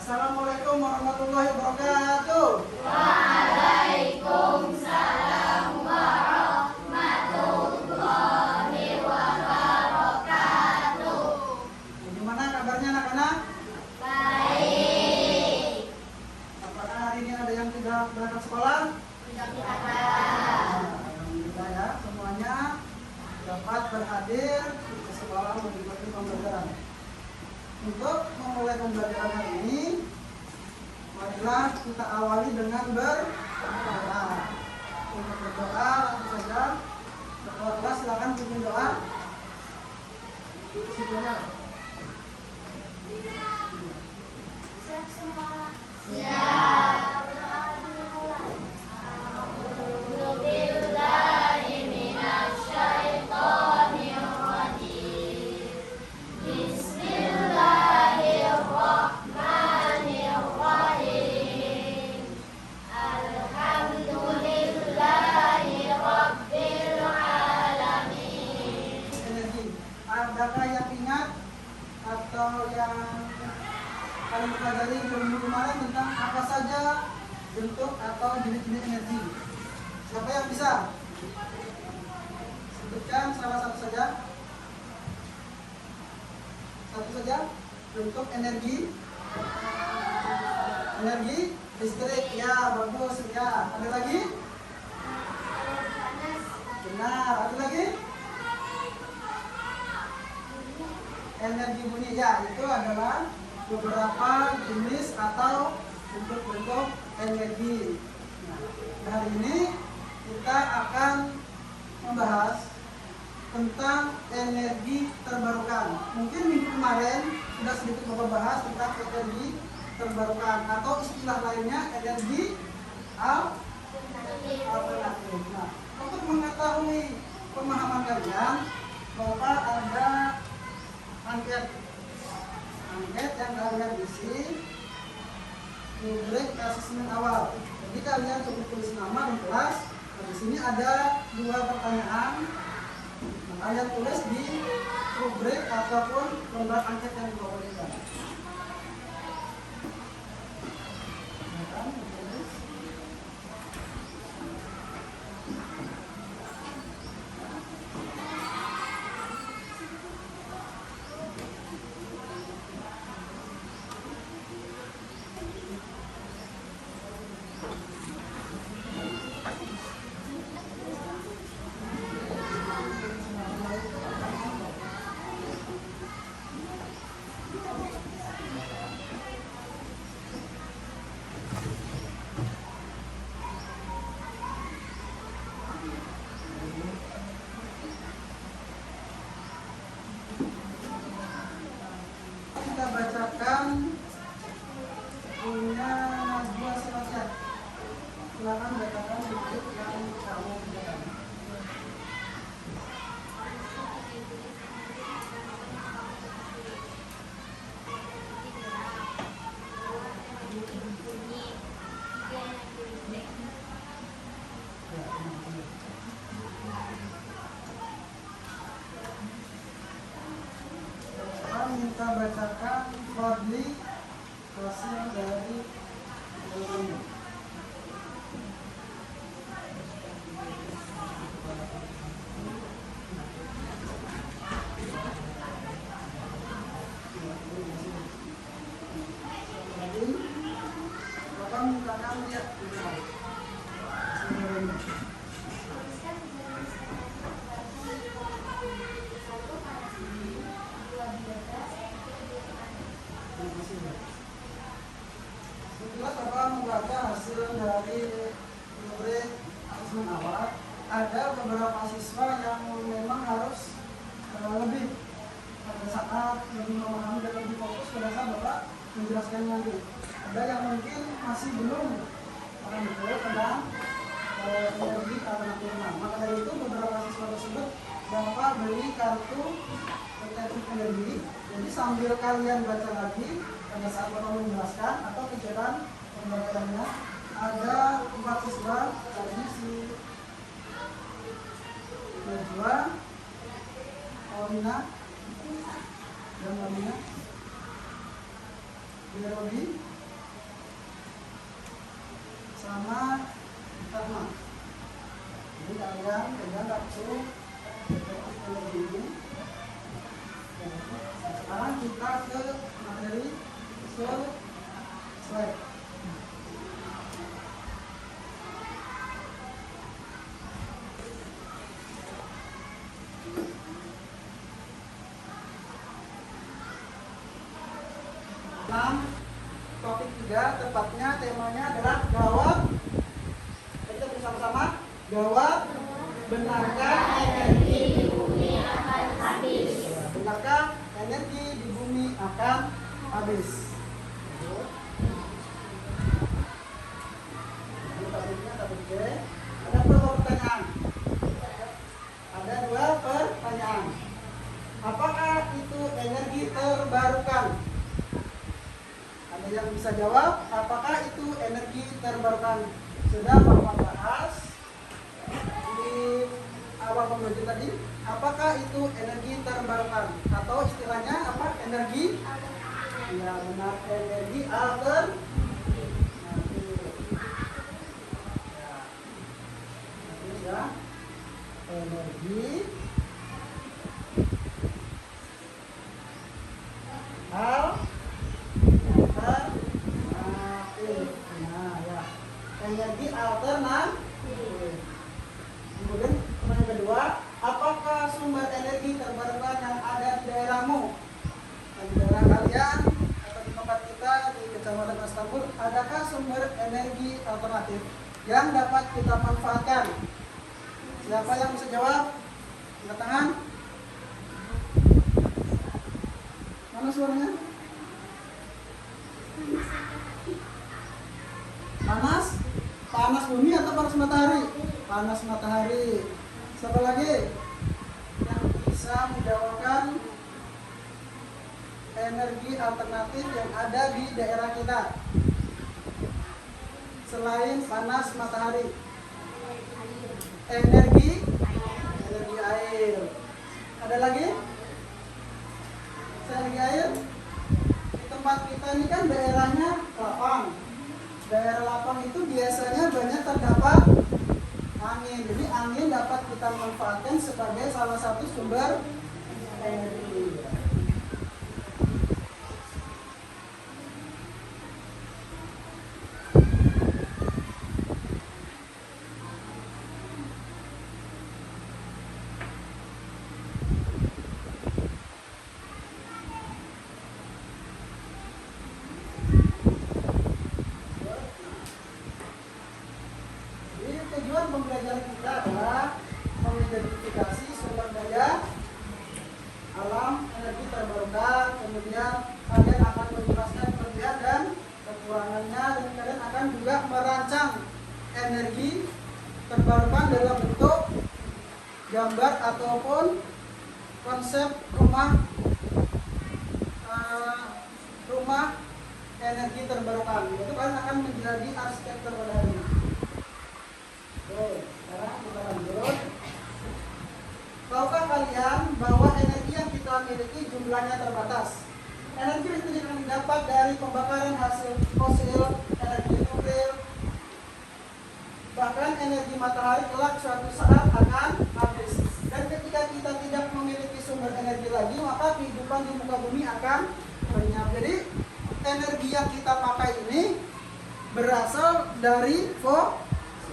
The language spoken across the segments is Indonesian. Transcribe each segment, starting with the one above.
Assalamualaikum warahmatullahi wabarakatuh. Waalaikumsalam warahmatullahi wabarakatuh. Gimana kabarnya anak-anak? Baik. Apakah hari ini ada yang tidak berangkat sekolah? Tidak ada. Alhamdulillah ya, semuanya dapat berhadir di sekolah mengikuti pembelajaran. Untuk memulai pembelajaran hari ini, marilah kita awali dengan berdoa. Untuk berdoa, langsung saja. Kelas silakan pimpin doa. Silakan. Siap semua. Siap. Adakah yang ingat atau yang kalian pelajari minggu kemarin tentang apa saja bentuk atau jenis-jenis energi? Siapa yang bisa? Sebutkan salah satu saja. Satu saja bentuk energi. Energi listrik, ya bagus ya. Ada lagi? Benar. Ada lagi? Energi bunyi, ya itu adalah beberapa jenis atau bentuk-bentuk energi. Nah, hari ini kita akan membahas tentang energi terbarukan. Mungkin minggu kemarin sudah sedikit Bapak bahas tentang energi terbarukan atau istilah lainnya energi alternatif. Nah, untuk mengetahui pemahaman kalian, Bapak ada angket yang kalian isi rubrik asesmen awal. Jadi kalian cukup tulis nama dan kelas. Nah, di sini ada 2 pertanyaan. Nah, kalian tulis di rubrik ataupun lembar angket yang Bapak berikan. Kita bacakan punya Najwa Selasih. Silakan bacakan buku yang kamu bacakan. Kita bacakan Fadli hasil dari jawabannya. Jadi, Bapak mintakan lihat hasil jawabannya. Setelah Bapak membaca hasil dari rubrik asesmen awal, ada beberapa siswa yang memang harus lebih pada saat lebih memahami dan lebih fokus pada saat Bapak menjelaskan nanti. Ada yang mungkin masih belum paham betul tentang energi alternatif. Maka dari itu beberapa siswa tersebut Bapak beli kartu detektif energi. Jadi sambil kalian baca lagi pada saat Bapak menjelaskan atau kegiatan pembelajarannya, ada 4 siswa tadi si Najwa, Paulina, dan Marina, Robi, sama karma. Jadi kalian pegang kartu energi ini. Sekarang kita ke materi ke slide. Topik 3, tepatnya temanya adalah jawab. Kita bersama-sama jawab, benarkah Energi di bumi akan habis. benarkah energi di bumi akan habis? Ini topiknya topik B. Ada berapa pertanyaan? Ada 2 pertanyaan. Apakah itu energi terbarukan? Ada yang bisa jawab, apakah itu energi terbarukan? Sudah Bapak bahas di awal pembelajaran tadi. Apakah itu energi terbarukan? Atau istilahnya apa? Energi? Ya benar, energi alternatif. Ya, energi energi alternatif. Kemudian pertanyaan kedua, apakah sumber energi terbarukan yang ada di daerahmu? Di daerah kalian atau di tempat kita di Kecamatan Istanbul, adakah sumber energi alternatif yang dapat kita manfaatkan? Siapa yang bisa jawab? Angkat tangan. Mana suaranya? Panas? Panas bumi atau panas matahari? Panas matahari. Siapa lagi yang bisa menjawabkan energi alternatif yang ada di daerah kita selain panas matahari? Energi air. Ada lagi? Energi air. Di tempat kita ini kan daerahnya lapang. Daerah lapang itu biasanya banyak terdapat angin. Jadi angin dapat kita manfaatkan sebagai salah satu sumber energi. Tujuan pembelajaran kita adalah mengidentifikasi sumber daya alam energi terbarukan, kemudian kalian akan menjelaskan kelebihan dan kekurangannya, dan kalian akan juga merancang energi terbarukan dalam bentuk gambar ataupun konsep rumah energi terbarukan. Itu kalian akan menjadi arsitektur pada hari ini. Sekarang kita lanjut. Tahukah kalian bahwa energi yang kita miliki jumlahnya terbatas? Energi listrik yang didapat dari pembakaran hasil fosil, energi nuklir, bahkan energi matahari kelak suatu saat akan habis. Dan ketika kita tidak memiliki sumber energi lagi, maka kehidupan di muka bumi akan lenyap. Jadi energi yang kita pakai ini berasal dari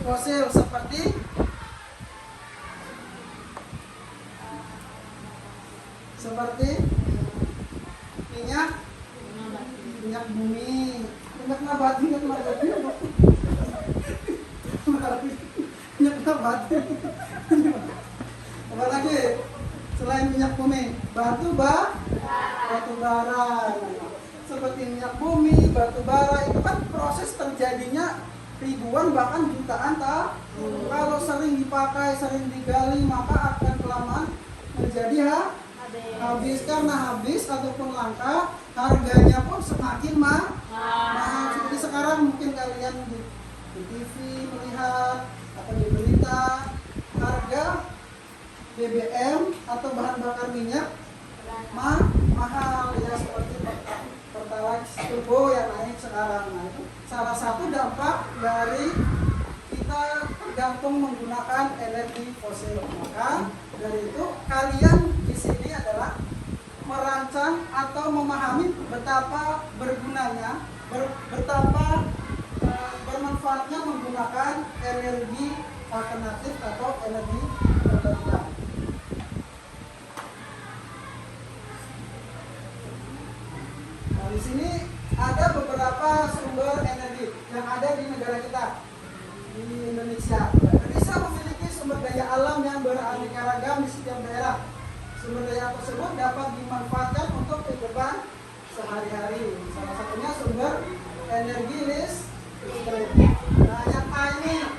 fosil seperti minyak bumi, minyak nabati, apa lagi selain minyak bumi? Batu bara. Seperti minyak bumi, batu bara itu kan proses terjadinya ribuan bahkan jutaan tahun. Kalau sering dipakai, sering digali, maka akan kelamaan menjadi habis. Karena habis ataupun langka, harganya pun semakin mahal. Seperti sekarang mungkin kalian di TV melihat atau di berita, harga BBM atau bahan bakar minyak mahal ya, seperti Pertalite turbo yang naik sekarang. Nah, itu salah satu dampak dari kita tergantung menggunakan energi fosil. Maka dari itu kalian di sini adalah merancang atau memahami betapa bergunanya, betapa bermanfaatnya menggunakan energi alternatif atau energi terbarukan. Nah, di sini ada beberapa sumber energi yang ada di negara kita, di Indonesia. Indonesia memiliki sumber daya alam yang beraneka ragam di setiap daerah. Sumber daya tersebut dapat dimanfaatkan untuk kehidupan sehari-hari. Salah satunya sumber energi listrik. Nah, yang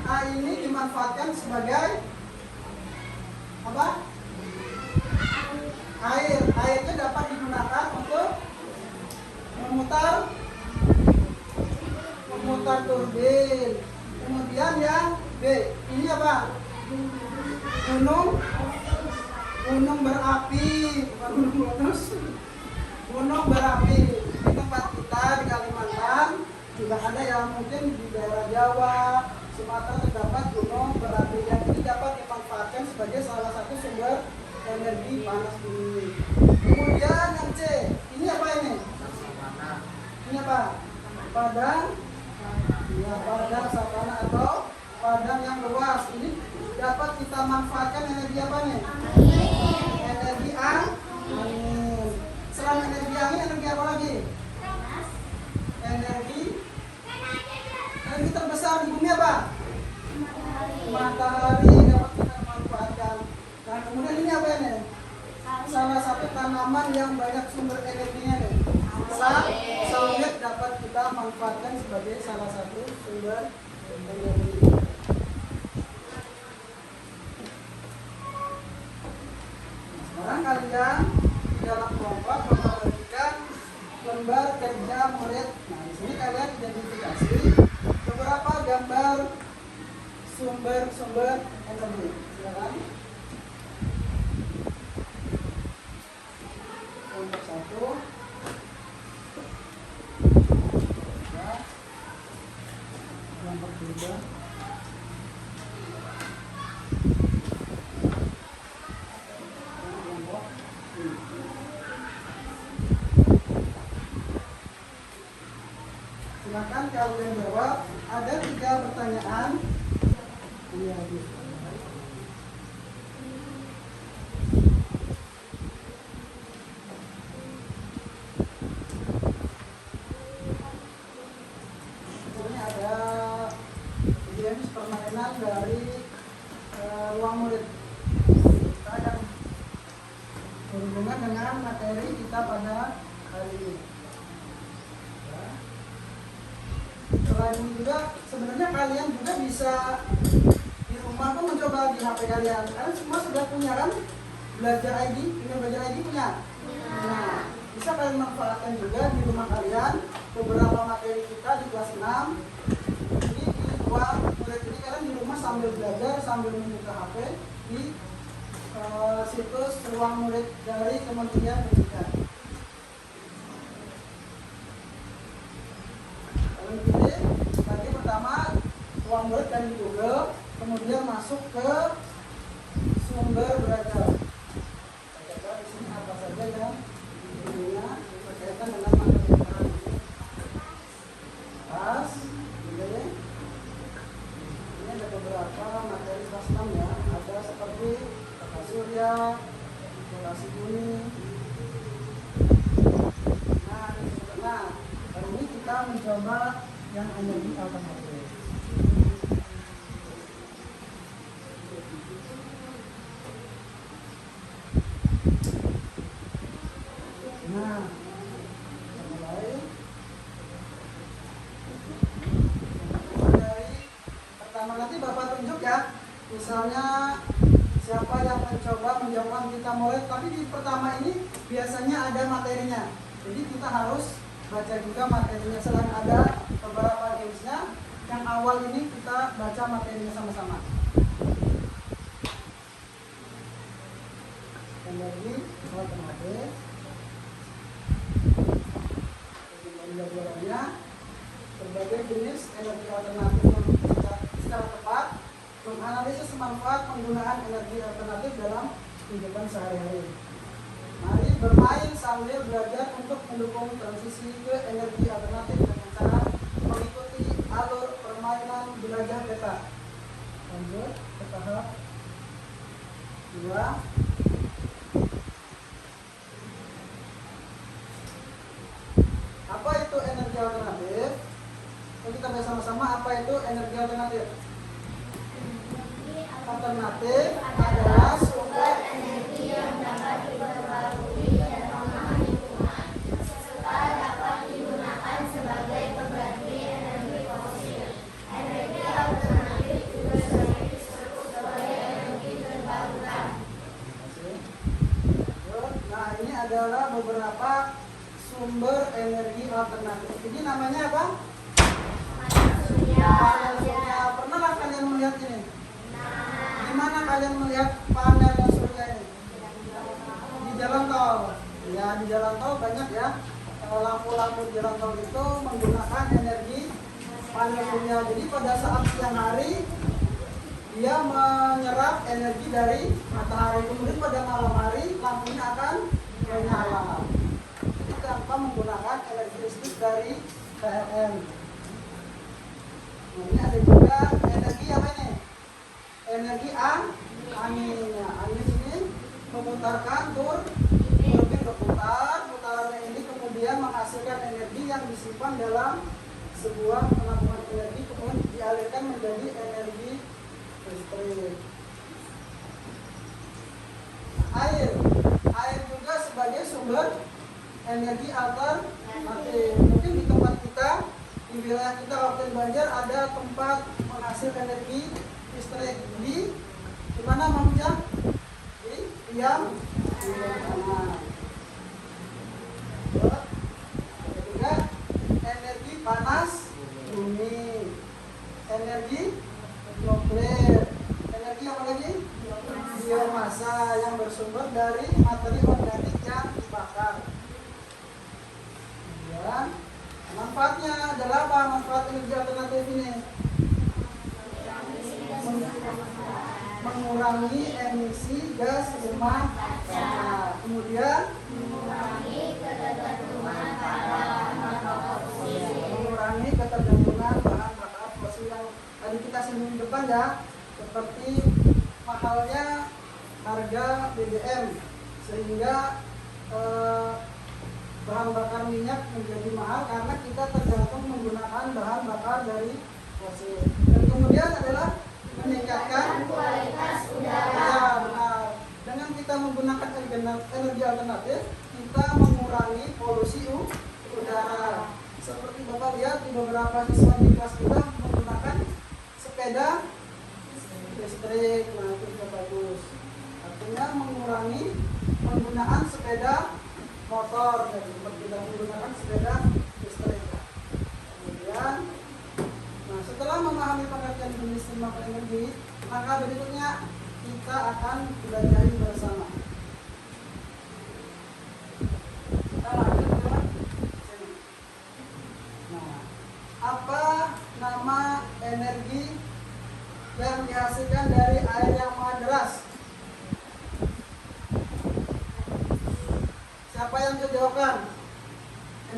A ini dimanfaatkan sebagai apa? Air. Airnya dapat digunakan untuk memutar turbin. Kemudian yang B, ini apa? Gunung berapi, gunung berapi. Di tempat kita di Kalimantan juga ada yang mungkin di daerah Jawa, Sumatera terdapat gunung berapi yang ini dapat dimanfaatkan sebagai salah satu sumber energi panas bumi. Kemudian yang C, ini apa ini? Ini apa? Padang, ya, padang savana atau padang yang luas. Ini dapat kita manfaatkan energi apa nih? Energi angin. Selain energi angin, energi apa lagi? Energi terbesar di bumi apa? Matahari dapat kita manfaatkan. Nah, kemudian ini apa ini? Salah satu tanaman yang banyak sumber energinya nih. Setelah sawit dapat kita manfaatkan sebagai salah satu sumber energi. Sekarang kalian di dalam kelompok membagikan lembar kerja murid. Nah, di sini kalian identifikasi beberapa gambar sumber-sumber energi. Silakan. Kelompok 1. Ya. Kelompok 2. Silakan kalian jawab. Ada 3 pertanyaan. Iya, ini ada games permainan dari ruang murid. Kita akan berhubungan dengan materi kita pada hari ini. Selain ini juga sebenarnya kalian juga bisa di rumah pun mencoba di HP kalian. Kalian semua sudah punya kan belajar ID, ini belajar ID punya. Nah, bisa kalian manfaatkan juga di rumah kalian beberapa materi kita di kelas 6. Ini di ruang murid ini kalian di rumah sambil belajar sambil membuka HP di situs ruang murid dari Kementerian Pendidikan. Tadi pertama ruang murid dan di Google, kemudian masuk ke sumber belajar. Belajar di sini apa saja yang dirinya berkaitan dengan materi kita. Pas, ini ada beberapa materi kelas 6 ya. Ada seperti tata surya, isolasi bumi. Nah, hari ini kita mencoba yang energi alternatif. Nah, mulai dari pertama nanti Bapak tunjuk ya. Misalnya siapa yang mencoba menjawab kita mulai. Tapi di pertama ini biasanya ada materinya. Jadi kita harus baca juga materinya. Selain ada beberapa gamesnya, yang awal ini kita baca materinya sama-sama. Energi alternatif. Jawabannya berbagai jenis energi alternatif yang secara tepat menganalisis manfaat penggunaan energi alternatif dalam kehidupan sehari-hari. Mari bermain sambil belajar untuk mendukung transisi ke energi alternatif dengan cara mengikuti alur permainan jelajah peta. Lanjut ke tahap 2. Apa itu energi alternatif? Kita bahas sama-sama apa itu energi alternatif. Alternatif adalah sumber energi yang dapat diperbarui dan ramah lingkungan serta dapat digunakan sebagai pengganti energi fosil. Energi alternatif juga sering disebut sebagai energi terbarukan. Nah, ini adalah beberapa sumber energi alternatif. Ini namanya apa? Panel surya. Panel surya. Pernahkah kalian melihat ini? Di mana kalian melihat panel surya ini? Di jalan tol. Ya, di jalan tol banyak ya. Lampu-lampu di jalan tol itu menggunakan energi panel surya. Jadi pada saat siang hari dia menyerap energi dari matahari. Kemudian pada malam hari lampunya akan menyala. Jadi tanpa menggunakan energi listrik dari PLN. Nah, ini ada juga energi apa ini? Energi anginnya. Angin ini memutarkan turbin berputar. Putarannya ini kemudian menghasilkan energi yang disimpan dalam sebuah penampungan energi, kemudian dialirkan menjadi energi listrik. Air juga sebagai sumber energi alternatif. Mungkin di tempat kita, di wilayah kita Kabupaten Banjar ada tempat menghasilkan energi listrik di mana Mamja? Di Tiang Tanah. Ada juga energi panas bumi, energi nuklir, energi apa lagi? Biomasa yang bersumber dari materi organik yang dibakar. Kemudian manfaatnya adalah apa? Manfaat energi alternatif ini mengurangi emisi gas rumah kaca, kemudian Mengurangi ketergantungan pada bahan bakar fosil. mengurangi ketergantungan bahan bakar fosil yang tadi kita singgung depan ya, seperti mahalnya harga BBM sehingga bahan bakar minyak menjadi mahal karena kita tergantung menggunakan bahan bakar dari fosil. Dan kemudian adalah meningkatkan Kualitas udara. ya, benar. Dengan kita menggunakan energi alternatif, kita mengurangi polusi udara. Seperti Bapak lihat di beberapa siswa di kelas kita menggunakan sepeda listrik. Nah, itu juga bagus. Artinya mengurangi penggunaan sepeda motor, jadi kita menggunakan sepeda listrik. Kemudian, nah, setelah memahami pengertian jenis pemakaian energi, maka berikutnya kita akan belajar bersama. Kita lanjut ke sini. Nah, apa nama energi yang dihasilkan dari air yang maha deras? Siapa yang bisa jawabkan?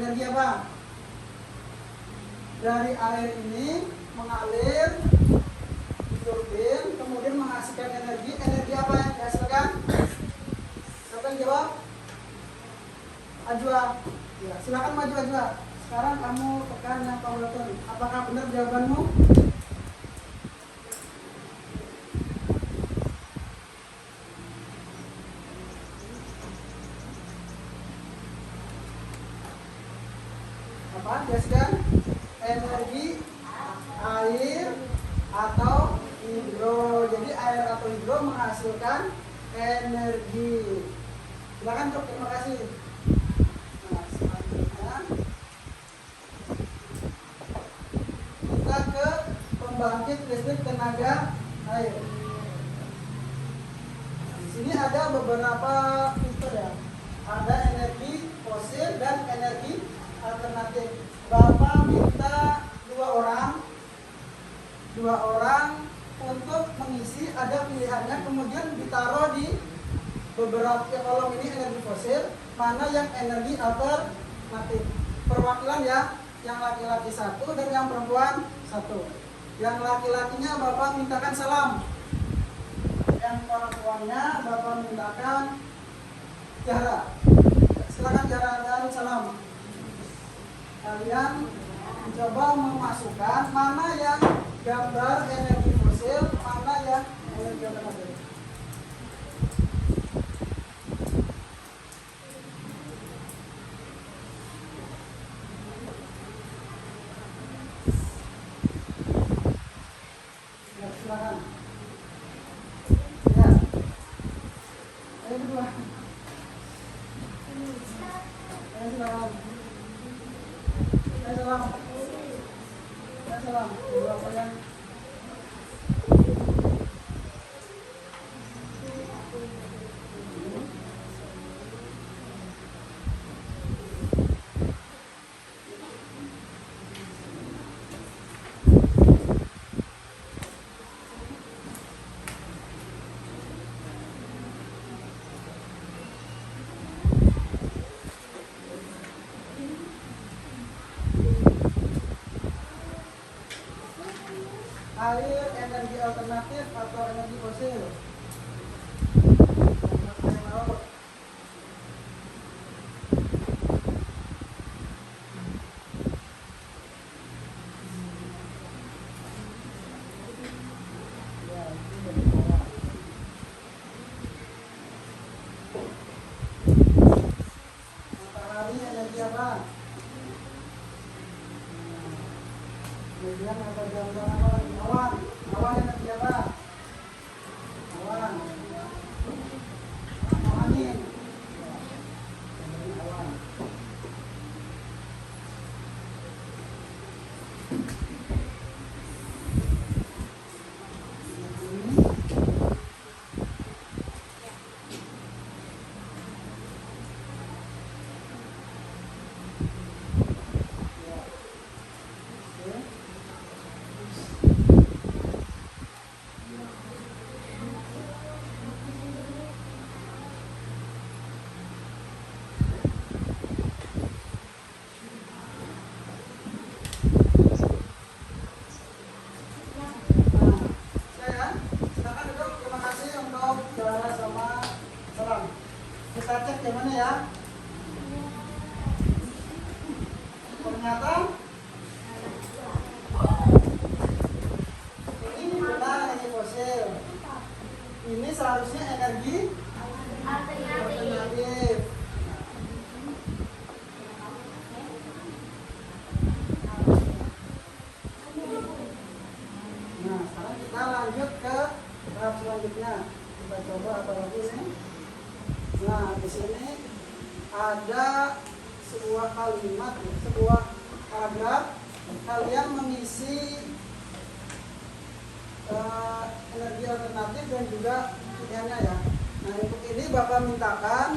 Energi apa? Dari air ini mengalir di turbin, kemudian menghasilkan energi. Energi apa yang dihasilkan? Siapa yang jawab? Ajwa. Ya, silakan maju Ajwa. Sekarang kamu tekan yang kalkulator. Apakah benar jawabanmu? Apa? Jelaskan. Energi air atau hidro. Jadi air atau hidro menghasilkan energi. Silakan Cok, terima kasih. Nah, selanjutnya kita ke pembangkit listrik tenaga air. Di sini ada beberapa fitur ya. Ada energi fosil dan energi alternatif. Bapak minta dua orang untuk mengisi, ada pilihannya, kemudian ditaruh di beberapa kolom ini energi fosil, mana yang energi alternatif. Perwakilan ya, yang laki-laki satu dan yang perempuan satu. Yang laki-lakinya Bapak mintakan salam, yang perempuannya Bapak mintakan Zahra. Silakan Zahra dan salam. Kalian mencoba memasukkan mana yang gambar energi fosil, mana yang energi alternatif. Ya, silakan. Ya. Ayo berdua. Ayo silakan. Ayo salam. Ayo salam. Dua kalian. Air energi alternatif atau energi fosil? Air laut. Ya, itu dari bawah. Matahari energi apa? Kemudian ada gambar apa lagi? Awan. Awan energi apa? Awan. Atau angin. Awan. Ini. Ya. Oke. Nah, saya silakan duduk. Terima kasih untuk Zahra sama salam. Kita cek yang mana ya? Ternyata ini benar energi fosil. Ini seharusnya energi alternatif. Nah, sekarang kita lanjut ke tahap selanjutnya. Kita coba apa lagi nih? Nah, di sini ada sebuah kalimat, sebuah paragraf. Kalian mengisi energi alternatif dan juga pilihannya ya. Nah, untuk ini Bapak mintakan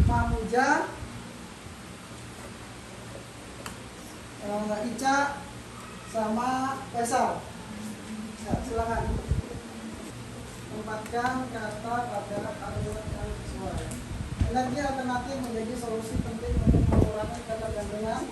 Mahmuja, Ica, sama Faisal. Ya, silakan tempatkan kata pada kalimat yang sesuai. Energi alternatif menjadi solusi penting untuk mengurangi ketergantungan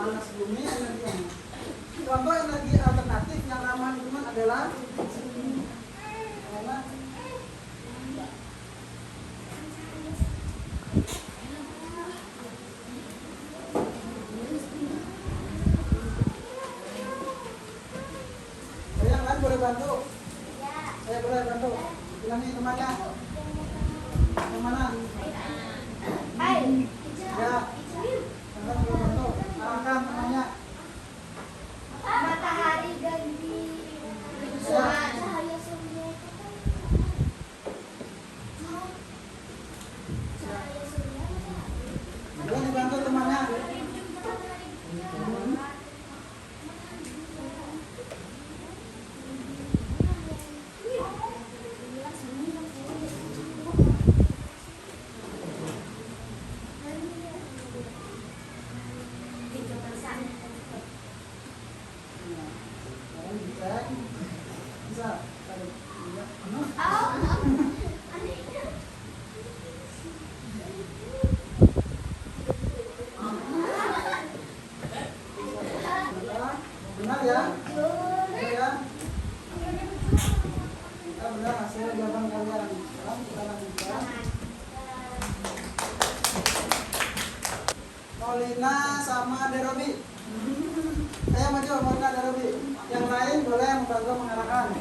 panas bumi, energi angin. Contoh energi alternatif yang ramah lingkungan adalah mana? Yang lain boleh bantu? Saya boleh bantu. Bilangin temannya. Yang mana? Ya. Yang lain boleh bantu. Paulina sama Derobi. Saya maju mereka Derobi. Yang lain boleh membantu mengarahkan.